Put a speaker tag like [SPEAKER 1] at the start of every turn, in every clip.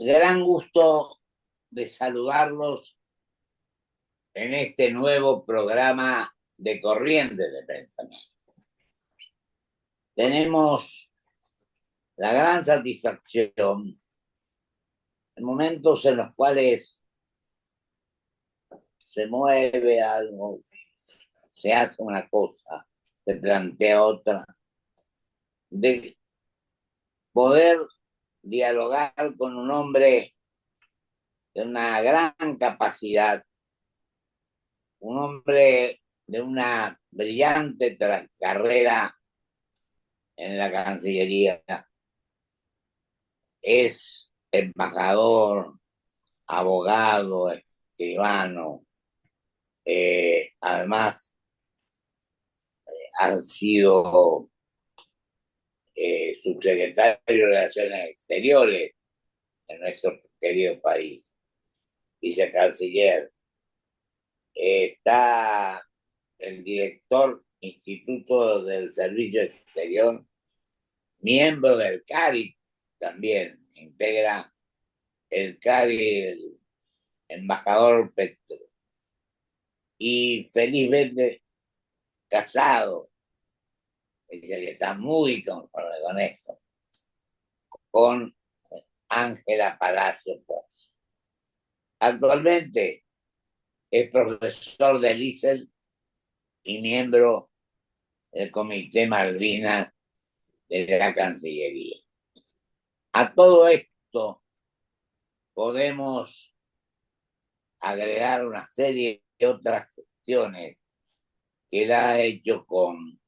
[SPEAKER 1] Gran gusto de saludarlos en este nuevo programa de Corrientes de Pensamiento. Tenemos la gran satisfacción en momentos en los cuales se mueve algo, se hace una cosa, se plantea otra, de poder dialogar con un hombre de una gran capacidad, un hombre de una brillante carrera en la Cancillería. Es embajador, abogado, escribano, además ha sido subsecretario de Relaciones Exteriores en nuestro querido país, vicecanciller. Está el director Instituto del Servicio Exterior, miembro del CARI también, integra el CARI, el embajador Petro, y felizmente casado, dice que está muy conforme con esto, con Ángela Palacio Pons. Actualmente es profesor del ISEL y miembro del Comité Malvinas de la Cancillería. A todo esto podemos agregar una serie de otras cuestiones que él ha hecho con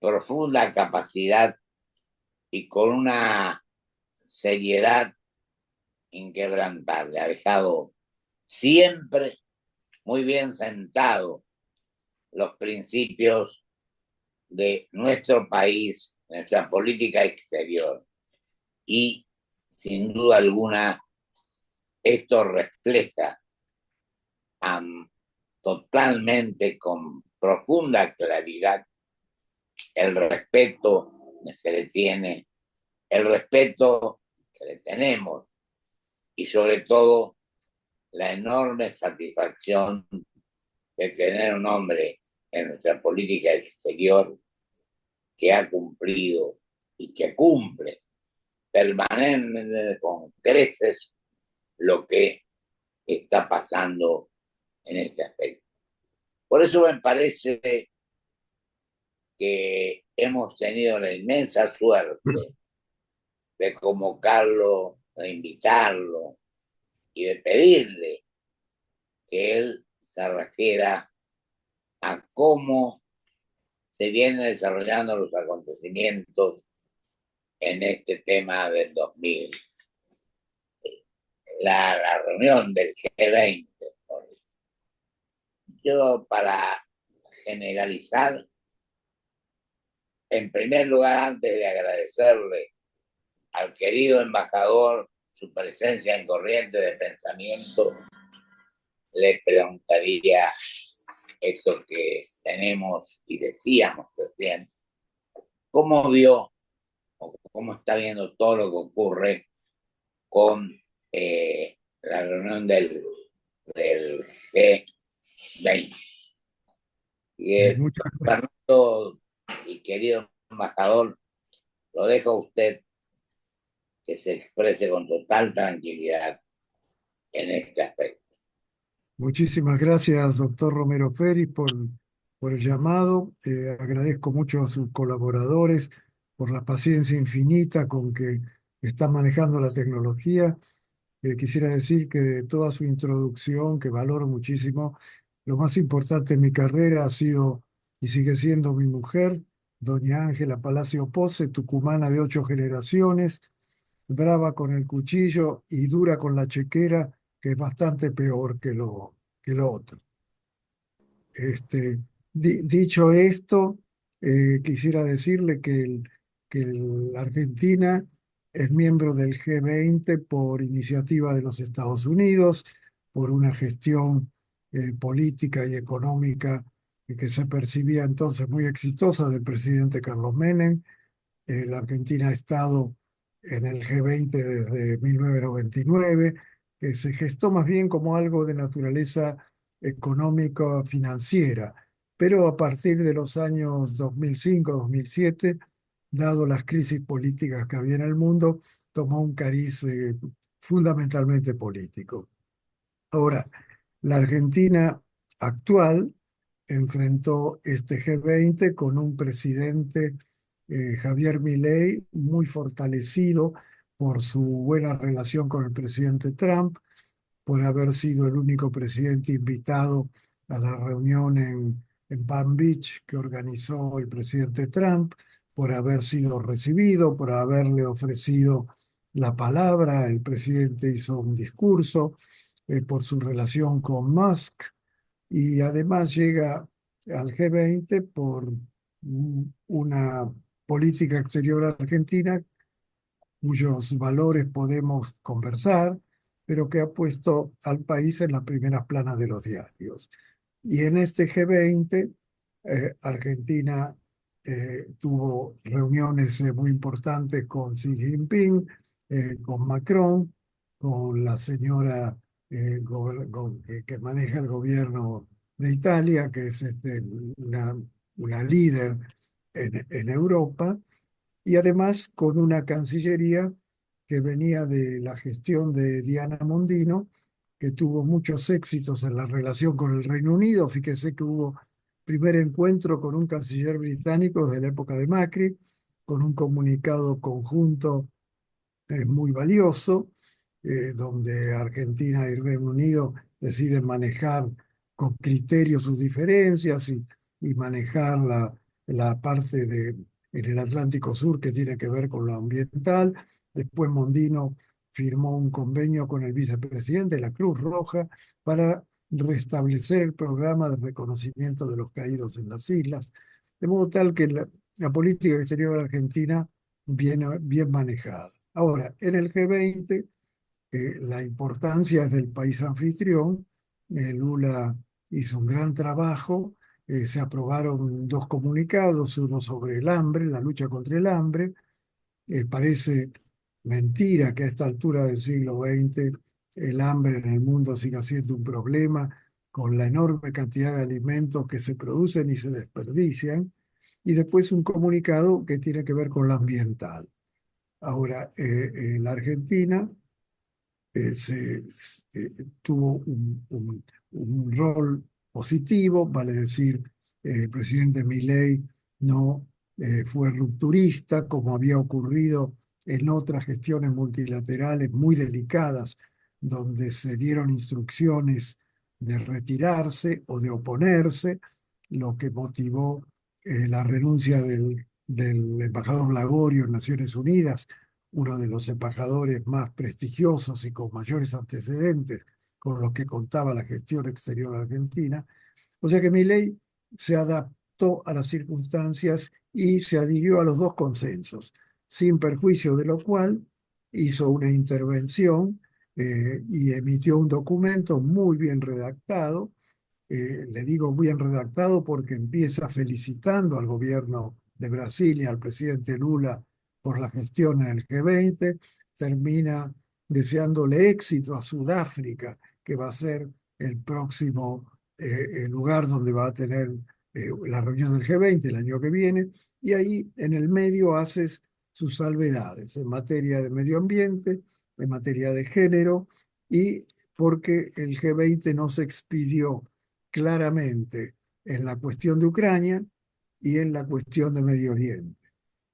[SPEAKER 1] profunda capacidad y con una seriedad inquebrantable. Ha dejado siempre muy bien sentado los principios de nuestro país, nuestra política exterior. Y sin duda alguna esto refleja totalmente con profunda claridad el respeto que se le tiene, el respeto que le tenemos y sobre todo la enorme satisfacción de tener un hombre en nuestra política exterior que ha cumplido y que cumple permanentemente con creces lo que está pasando en este aspecto. Por eso me parece que hemos tenido la inmensa suerte de convocarlo, de invitarlo y de pedirle que él se refiera a cómo se vienen desarrollando los acontecimientos en este tema del 2000, la reunión del G20. Yo, para generalizar, en primer lugar, antes de agradecerle al querido embajador su presencia en Corrientes de Pensamiento, le preguntaría esto que tenemos y decíamos recién, ¿cómo vio o cómo está viendo todo lo que ocurre con la reunión del G20? Y
[SPEAKER 2] Muchas gracias.
[SPEAKER 1] Fernando y querido embajador, lo dejo a usted que se exprese con total tranquilidad en este aspecto.
[SPEAKER 2] Muchísimas gracias, doctor Romero Peris, por el llamado. Agradezco mucho a sus colaboradores por la paciencia infinita con que están manejando la tecnología. Quisiera decir que de toda su introducción, que valoro muchísimo, lo más importante en mi carrera ha sido y sigue siendo mi mujer, doña Ángela Palacio Pose, tucumana de 8 generaciones, brava con el cuchillo y dura con la chequera, que es bastante peor que lo otro. Dicho esto, quisiera decirle que Argentina es miembro del G20 por iniciativa de los Estados Unidos, por una gestión política y económica que se percibía entonces muy exitosa del presidente Carlos Menem. La Argentina ha estado en el G20 desde 1999, que se gestó más bien como algo de naturaleza económico-financiera, pero a partir de los años 2005-2007, dado las crisis políticas que había en el mundo, tomó un cariz fundamentalmente político. Ahora, la Argentina actual enfrentó este G20 con un presidente, Javier Milei, muy fortalecido por su buena relación con el presidente Trump, por haber sido el único presidente invitado a la reunión en Palm Beach que organizó el presidente Trump, por haber sido recibido, por haberle ofrecido la palabra. El presidente hizo un discurso por su relación con Musk y además llega al G20 por una política exterior argentina cuyos valores podemos conversar, pero que ha puesto al país en las primeras planas de los diarios. Y en este G20, Argentina tuvo reuniones muy importantes con Xi Jinping, con Macron, con la señora que maneja el gobierno de Italia, que es una líder en Europa, y además con una cancillería que venía de la gestión de Diana Mondino, que tuvo muchos éxitos en la relación con el Reino Unido. Fíjese que hubo primer encuentro con un canciller británico desde la época de Macri, con un comunicado conjunto muy valioso, donde Argentina y Reino Unido deciden manejar con criterio sus diferencias y manejar la parte en el Atlántico Sur que tiene que ver con lo ambiental. Después Mondino firmó un convenio con el vicepresidente, la Cruz Roja, para restablecer el programa de reconocimiento de los caídos en las islas, de modo tal que la política exterior argentina viene bien manejada. Ahora, en el G20, la importancia es del país anfitrión. Lula hizo un gran trabajo. Se aprobaron dos comunicados, uno sobre el hambre, la lucha contra el hambre. Parece mentira que a esta altura del siglo XX el hambre en el mundo siga siendo un problema con la enorme cantidad de alimentos que se producen y se desperdician. Y después un comunicado que tiene que ver con lo ambiental. Ahora, la Argentina tuvo un rol positivo, vale decir, el presidente Milei no fue rupturista como había ocurrido en otras gestiones multilaterales muy delicadas, donde se dieron instrucciones de retirarse o de oponerse, lo que motivó la renuncia del embajador Lagorio en Naciones Unidas, uno de los embajadores más prestigiosos y con mayores antecedentes con los que contaba la gestión exterior argentina. O sea que Milei se adaptó a las circunstancias y se adhirió a los dos consensos, sin perjuicio de lo cual hizo una intervención y emitió un documento muy bien redactado. Le digo bien redactado porque empieza felicitando al gobierno de Brasil y al presidente Lula por la gestión en el G20, termina deseándole éxito a Sudáfrica, que va a ser el próximo el lugar donde va a tener la reunión del G20 el año que viene, y ahí en el medio haces sus salvedades en materia de medio ambiente, en materia de género, y porque el G20 no se expidió claramente en la cuestión de Ucrania y en la cuestión de Medio Oriente.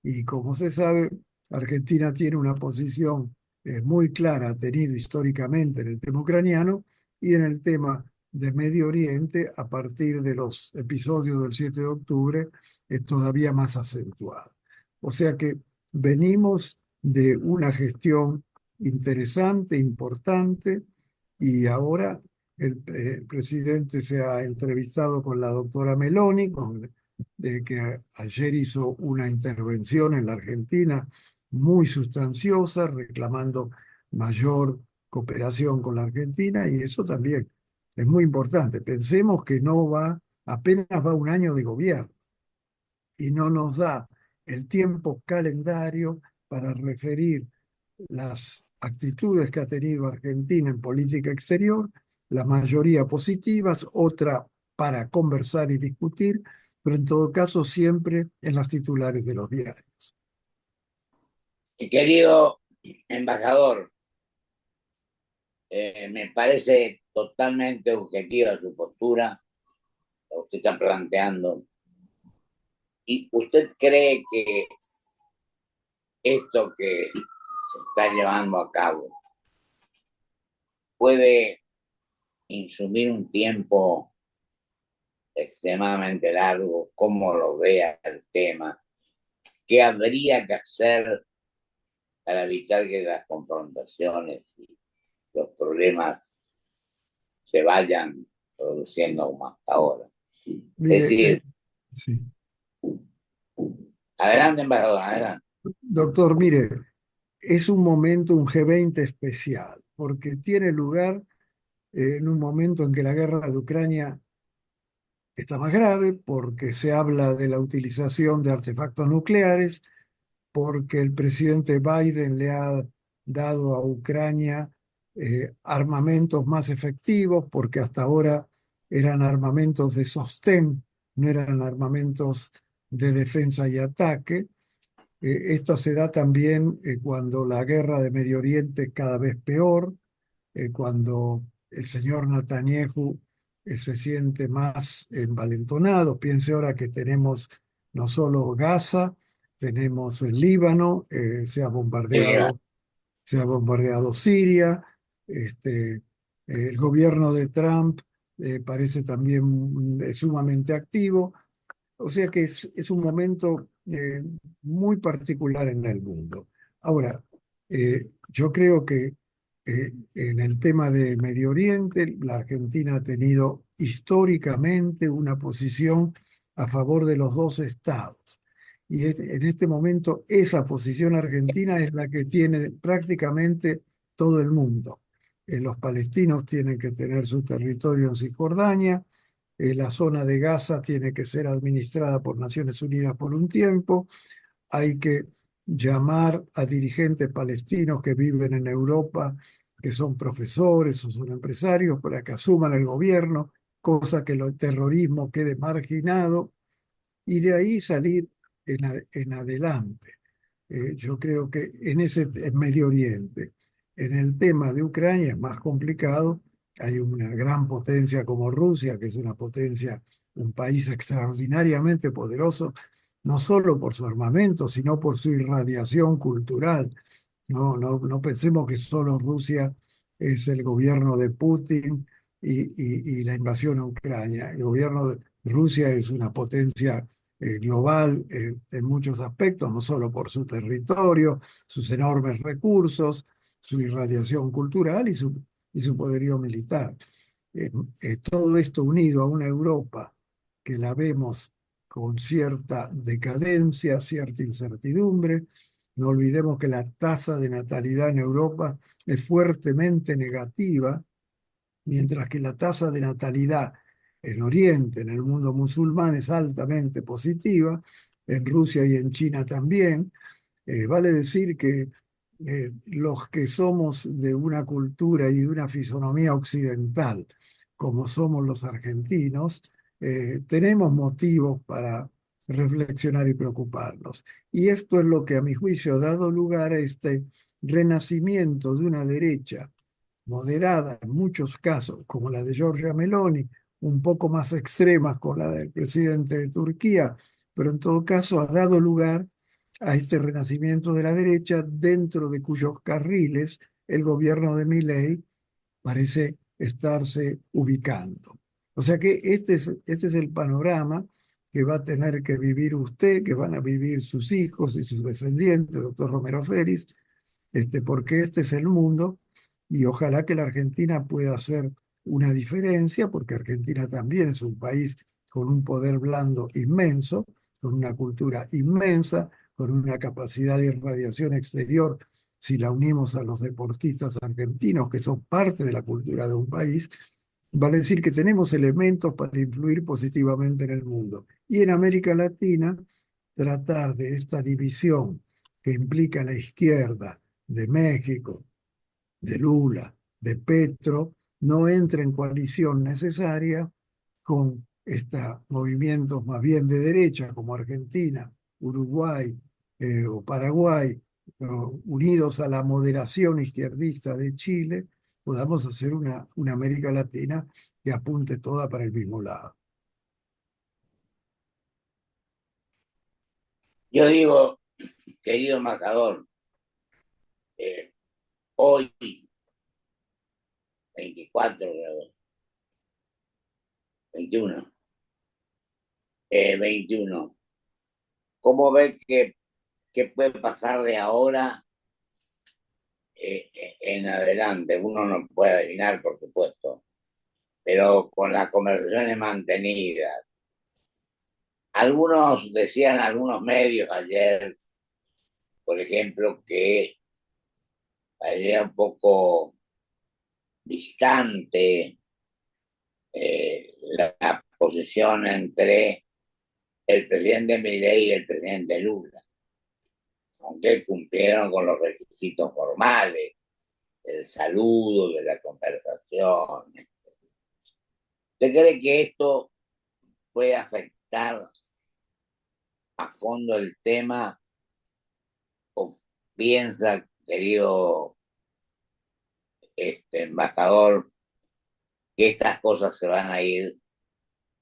[SPEAKER 2] Y como se sabe, Argentina tiene una posición muy clara, ha tenido históricamente en el tema ucraniano y en el tema de Medio Oriente, a partir de los episodios del 7 de octubre, es todavía más acentuada. O sea que venimos de una gestión interesante, importante, y ahora el presidente se ha entrevistado con la doctora Meloni, que ayer hizo una intervención en la Argentina muy sustanciosa, reclamando mayor cooperación con la Argentina, y eso también es muy importante. Pensemos que apenas va un año de gobierno y no nos da el tiempo calendario para referir las actitudes que ha tenido Argentina en política exterior, la mayoría positivas, otra para conversar y discutir, pero en todo caso siempre en las titulares de los diarios.
[SPEAKER 1] Mi querido embajador, me parece totalmente objetiva su postura, lo que usted está planteando. ¿Y usted cree que esto que se está llevando a cabo puede insumir un tiempo extremadamente largo? ¿Cómo lo vea el tema? ¿Qué habría que hacer para evitar que las confrontaciones y los problemas se vayan produciendo como hasta ahora? Es
[SPEAKER 2] Mire,
[SPEAKER 1] decir,
[SPEAKER 2] sí.
[SPEAKER 1] adelante, embajador, adelante.
[SPEAKER 2] Doctor, mire, es un momento, un G20 especial, porque tiene lugar en un momento en que la guerra de Ucrania está más grave, porque se habla de la utilización de artefactos nucleares, porque el presidente Biden le ha dado a Ucrania armamentos más efectivos, porque hasta ahora eran armamentos de sostén, no eran armamentos de defensa y ataque. Esto se da también cuando la guerra de Medio Oriente es cada vez peor, cuando el señor Netanyahu se siente más envalentonado. Piense ahora que tenemos no solo Gaza, tenemos el Líbano,
[SPEAKER 1] Sí,
[SPEAKER 2] se ha bombardeado Siria, el gobierno de Trump parece también sumamente activo. O sea que es un momento muy particular en el mundo. Ahora, yo creo que en el tema de Medio Oriente, la Argentina ha tenido históricamente una posición a favor de los dos estados. Y en este momento esa posición argentina es la que tiene prácticamente todo el mundo. Los palestinos tienen que tener su territorio en Cisjordania, la zona de Gaza tiene que ser administrada por Naciones Unidas por un tiempo. Hay que llamar a dirigentes palestinos que viven en Europa, que son profesores o son empresarios, para que asuman el gobierno, cosa que el terrorismo quede marginado y de ahí salir en adelante. Yo creo que en Medio Oriente, en el tema de Ucrania es más complicado. Hay una gran potencia como Rusia, que es una potencia, un país extraordinariamente poderoso, no solo por su armamento, sino por su irradiación cultural. No pensemos que solo Rusia es el gobierno de Putin y la invasión a Ucrania. El gobierno de Rusia es una potencia global en muchos aspectos, no solo por su territorio, sus enormes recursos, su irradiación cultural y su poderío militar. Todo esto unido a una Europa que la vemos con cierta decadencia, cierta incertidumbre. No olvidemos que la tasa de natalidad en Europa es fuertemente negativa, mientras que la tasa de natalidad en Oriente, en el mundo musulmán, es altamente positiva, en Rusia y en China también. Vale decir que los que somos de una cultura y de una fisonomía occidental, como somos los argentinos, tenemos motivos para reflexionar y preocuparnos. Y esto es lo que a mi juicio ha dado lugar a este renacimiento de una derecha moderada en muchos casos, como la de Giorgia Meloni, un poco más extremas con la del presidente de Turquía, pero en todo caso ha dado lugar a este renacimiento de la derecha dentro de cuyos carriles el gobierno de Milei parece estarse ubicando. O sea que este es el panorama que va a tener que vivir usted, que van a vivir sus hijos y sus descendientes, doctor Romero Feris, porque este es el mundo y ojalá que la Argentina pueda hacer una diferencia, porque Argentina también es un país con un poder blando inmenso, con una cultura inmensa, con una capacidad de irradiación exterior, si la unimos a los deportistas argentinos, que son parte de la cultura de un país, vale decir que tenemos elementos para influir positivamente en el mundo. Y en América Latina, tratar de esta división que implica la izquierda de México, de Lula, de Petro, no entra en coalición necesaria con estos movimientos más bien de derecha como Argentina, Uruguay o Paraguay, unidos a la moderación izquierdista de Chile, podamos hacer una América Latina que apunte toda para el mismo lado.
[SPEAKER 1] Yo digo, querido embajador, hoy, 24, 21, 21, ¿cómo ve que puede pasar de ahora en adelante? Uno no puede adivinar, por supuesto, pero con las conversaciones mantenidas. Algunos decían, algunos medios ayer, por ejemplo, que era un poco distante la posición entre el presidente Milei y el presidente Lula, aunque cumplieron con los requisitos formales, del saludo, de la conversación. ¿Usted cree que esto puede afectar a fondo el tema o piensa, querido embajador, que estas cosas se van a ir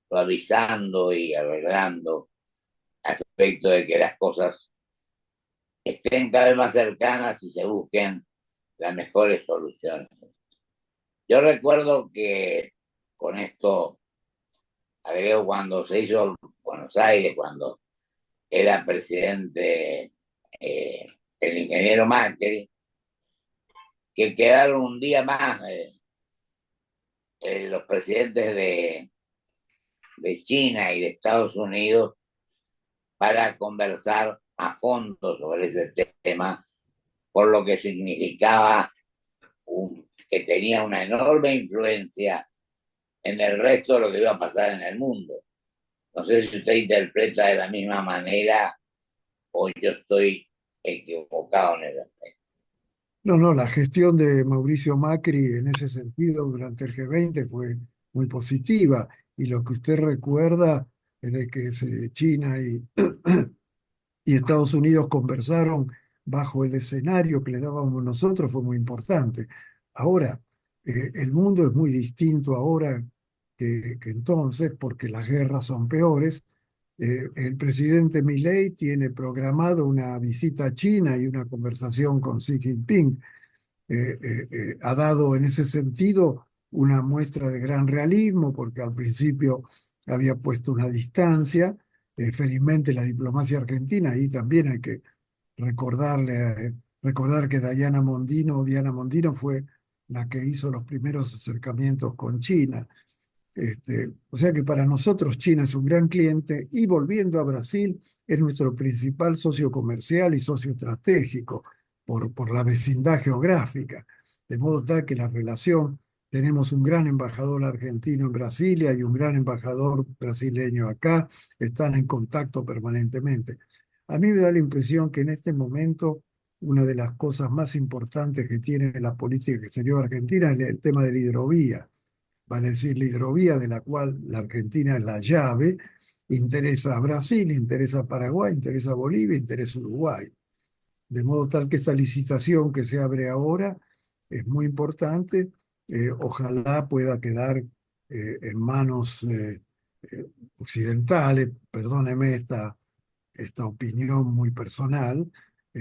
[SPEAKER 1] suavizando y arreglando a respecto de que las cosas estén cada vez más cercanas y se busquen las mejores soluciones? Yo recuerdo que con esto, agrego, cuando se hizo Buenos Aires, cuando era presidente el ingeniero Macri, que quedaron un día más los presidentes de China y de Estados Unidos para conversar a fondo sobre ese tema, por lo que significaba que tenía una enorme influencia en el resto de lo que iba a pasar en el mundo. No sé si usted interpreta de la misma manera o yo estoy equivocado en ese aspecto.
[SPEAKER 2] No, no, la gestión de Mauricio Macri en ese sentido durante el G20 fue muy positiva y lo que usted recuerda es de que China y Estados Unidos conversaron bajo el escenario que le dábamos nosotros fue muy importante. Ahora, el mundo es muy distinto ahora que entonces porque las guerras son peores. El presidente Milei tiene programado una visita a China y una conversación con Xi Jinping. Ha dado en ese sentido una muestra de gran realismo, porque al principio había puesto una distancia. Felizmente la diplomacia argentina, ahí también hay que recordar que Diana Mondino fue la que hizo los primeros acercamientos con China. O sea que para nosotros China es un gran cliente y volviendo a Brasil es nuestro principal socio comercial y socio estratégico por la vecindad geográfica. De modo tal que la relación, tenemos un gran embajador argentino en Brasilia y un gran embajador brasileño acá, están en contacto permanentemente. A mí me da la impresión que en este momento una de las cosas más importantes que tiene la política exterior argentina es el tema de la hidrovía, vale decir, la hidrovía de la cual la Argentina es la llave, interesa a Brasil, interesa a Paraguay, interesa a Bolivia, interesa a Uruguay. De modo tal que esta licitación que se abre ahora es muy importante. Ojalá pueda quedar en manos occidentales, perdóneme esta opinión muy personal.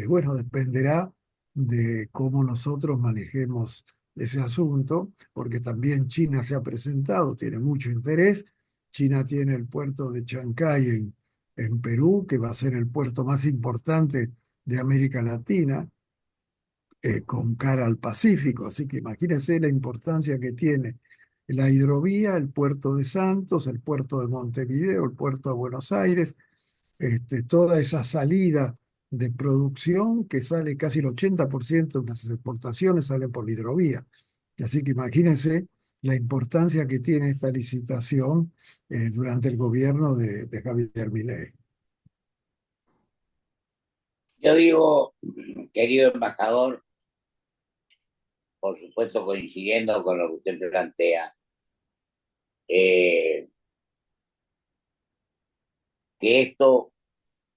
[SPEAKER 2] Bueno, dependerá de cómo nosotros manejemos ese asunto, porque también China se ha presentado, tiene mucho interés. China tiene el puerto de Chancay en Perú, que va a ser el puerto más importante de América Latina, con cara al Pacífico. Así que imagínense la importancia que tiene la hidrovía, el puerto de Santos, el puerto de Montevideo, el puerto de Buenos Aires, toda esa salida de producción que sale casi el 80% de las exportaciones salen por la hidrovía. Así que imagínense la importancia que tiene esta licitación durante el gobierno de Javier Milei.
[SPEAKER 1] Yo digo, querido embajador, por supuesto coincidiendo con lo que usted plantea, que esto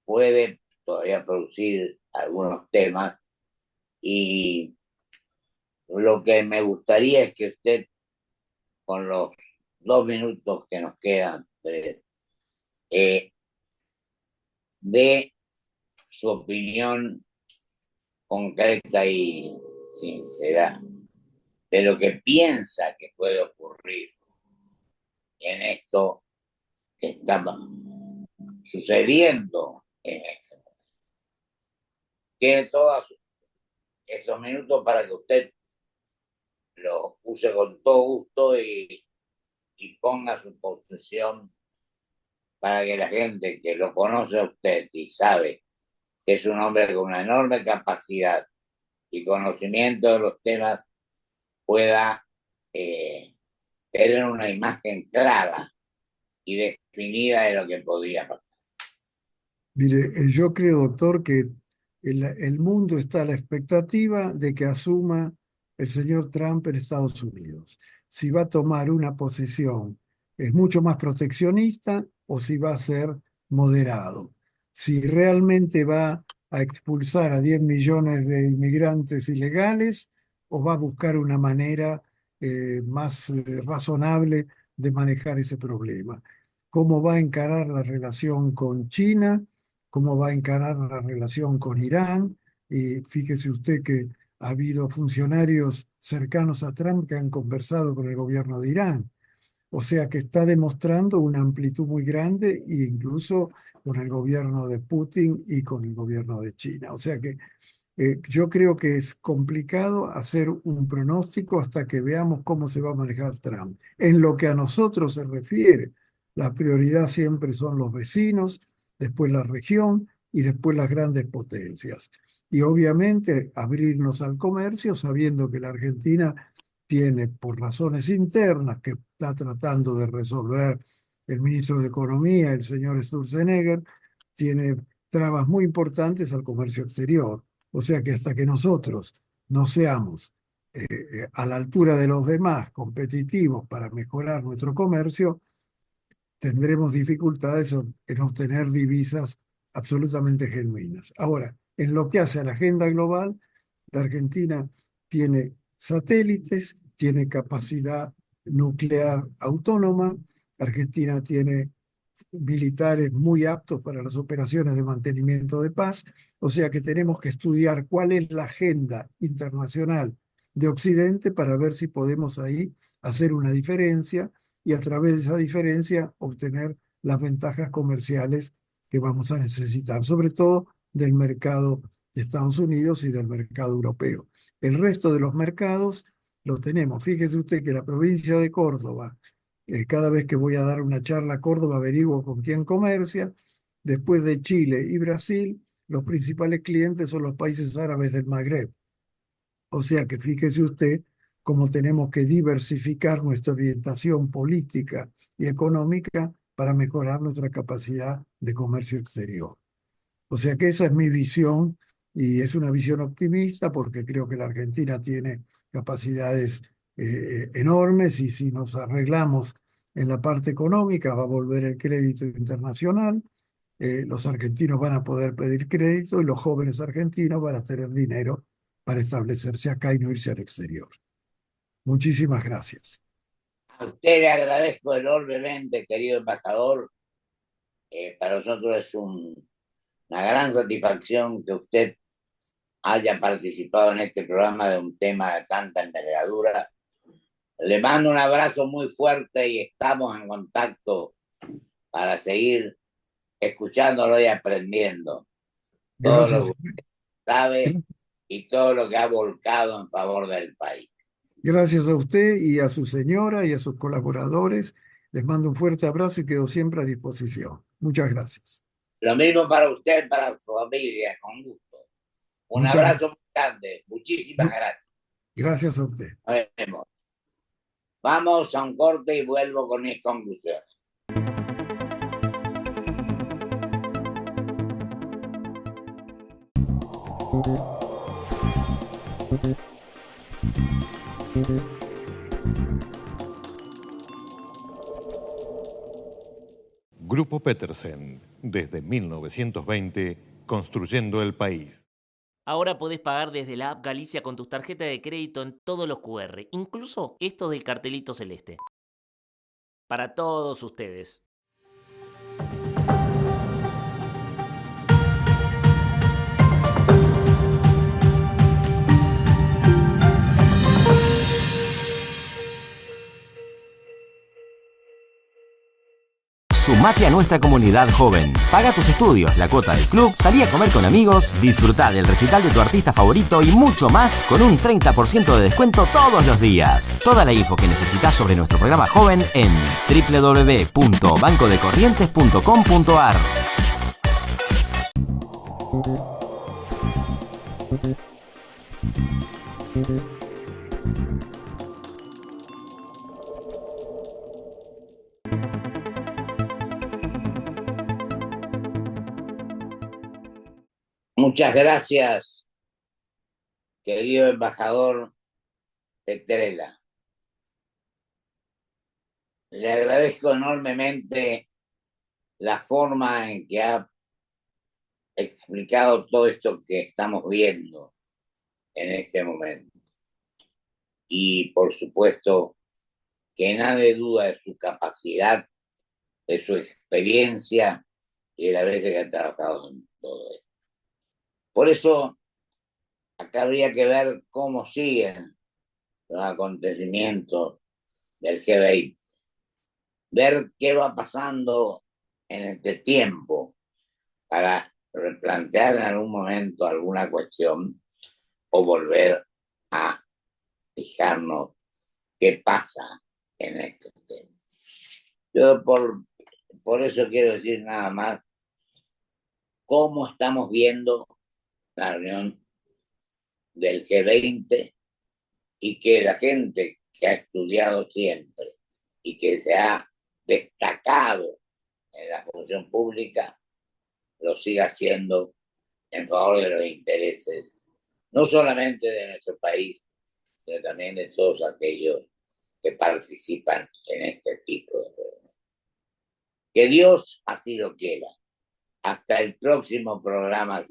[SPEAKER 1] puede todavía producir algunos temas y lo que me gustaría es que usted, con los 2 minutos que nos quedan, eh, dé su opinión concreta y sincera de lo que piensa que puede ocurrir en esto que está sucediendo en esto. Tiene todos estos minutos para que usted lo use con todo gusto y ponga su posición para que la gente que lo conoce a usted y sabe que es un hombre con una enorme capacidad y conocimiento de los temas pueda tener una imagen clara y definida de lo que podría pasar.
[SPEAKER 2] Mire, yo creo, doctor, que el mundo está a la expectativa de que asuma el señor Trump en Estados Unidos. Si va a tomar una posición es mucho más proteccionista o si va a ser moderado. Si realmente va a expulsar a 10 millones de inmigrantes ilegales o va a buscar una manera más razonable de manejar ese problema. ¿Cómo va a encarar la relación con China? ¿Cómo va a encarar la relación con Irán? Y fíjese usted que ha habido funcionarios cercanos a Trump que han conversado con el gobierno de Irán. O sea que está demostrando una amplitud muy grande, e incluso con el gobierno de Putin y con el gobierno de China. O sea que yo creo que es complicado hacer un pronóstico hasta que veamos cómo se va a manejar Trump. En lo que a nosotros se refiere, la prioridad siempre son los vecinos, después la región y después las grandes potencias. Y obviamente abrirnos al comercio sabiendo que la Argentina tiene, por razones internas que está tratando de resolver el ministro de Economía, el señor Sturzenegger, tiene trabas muy importantes al comercio exterior. O sea que hasta que nosotros no seamos a la altura de los demás competitivos para mejorar nuestro comercio, tendremos dificultades en obtener divisas absolutamente genuinas. Ahora, en lo que hace a la agenda global, la Argentina tiene satélites, tiene capacidad nuclear autónoma, Argentina tiene militares muy aptos para las operaciones de mantenimiento de paz, o sea que tenemos que estudiar cuál es la agenda internacional de Occidente para ver si podemos ahí hacer una diferencia y a través de esa diferencia obtener las ventajas comerciales que vamos a necesitar, sobre todo del mercado de Estados Unidos y del mercado europeo. El resto de los mercados los tenemos. Fíjese usted que la provincia de Córdoba, cada vez que voy a dar una charla a Córdoba, averiguo con quién comercia. Después de Chile y Brasil, los principales clientes son los países árabes del Magreb. O sea que fíjese usted cómo tenemos que diversificar nuestra orientación política y económica para mejorar nuestra capacidad de comercio exterior. O sea que esa es mi visión y es una visión optimista porque creo que la Argentina tiene capacidades enormes y si nos arreglamos en la parte económica va a volver el crédito internacional, los argentinos van a poder pedir crédito y los jóvenes argentinos van a tener dinero para establecerse acá y no irse al exterior. Muchísimas gracias.
[SPEAKER 1] A usted le agradezco enormemente, querido embajador. Para nosotros es una gran satisfacción que usted haya participado en este programa de un tema de tanta envergadura. Le mando un abrazo muy fuerte y estamos en contacto para seguir escuchándolo y aprendiendo todo lo
[SPEAKER 2] Gracias.
[SPEAKER 1] que sabe y todo lo que ha volcado en favor del país.
[SPEAKER 2] Gracias a usted y a su señora y a sus colaboradores. Les mando un fuerte abrazo y quedo siempre a disposición. Muchas gracias.
[SPEAKER 1] Lo mismo para usted, para su familia, con gusto. Un
[SPEAKER 2] Muchas
[SPEAKER 1] abrazo muy grande. Muchísimas gracias.
[SPEAKER 2] gracias a usted.
[SPEAKER 1] Nos vemos. Vamos a un corte y vuelvo con mis conclusiones.
[SPEAKER 3] Grupo Petersen, desde 1920, construyendo el país.
[SPEAKER 4] Ahora podés pagar desde la app Galicia con tus tarjetas de crédito en todos los QR, incluso estos del cartelito celeste. Para todos ustedes.
[SPEAKER 5] Sumate a nuestra comunidad joven. Paga tus estudios, la cuota del club, salí a comer con amigos, disfrutá del recital de tu artista favorito y mucho más con un 30% de descuento todos los días. Toda la info que necesitas sobre nuestro programa joven en www.bancodecorrientes.com.ar.
[SPEAKER 1] Muchas gracias, querido embajador Petrella. Le agradezco enormemente la forma en que ha explicado todo esto que estamos viendo en este momento. Y por supuesto que nadie duda de su capacidad, de su experiencia y de las veces que ha trabajado en todo esto. Por eso, acá habría que ver cómo siguen los acontecimientos del G20, ver qué va pasando en este tiempo para replantear en algún momento alguna cuestión o volver a fijarnos qué pasa en este tema. Yo por eso quiero decir nada más cómo estamos viendo la reunión del G20 y que la gente que ha estudiado siempre y que se ha destacado en la función pública lo siga haciendo en favor de los intereses, no solamente de nuestro país, sino también de todos aquellos que participan en este tipo de reuniones. Que Dios así lo quiera. Hasta el próximo programa.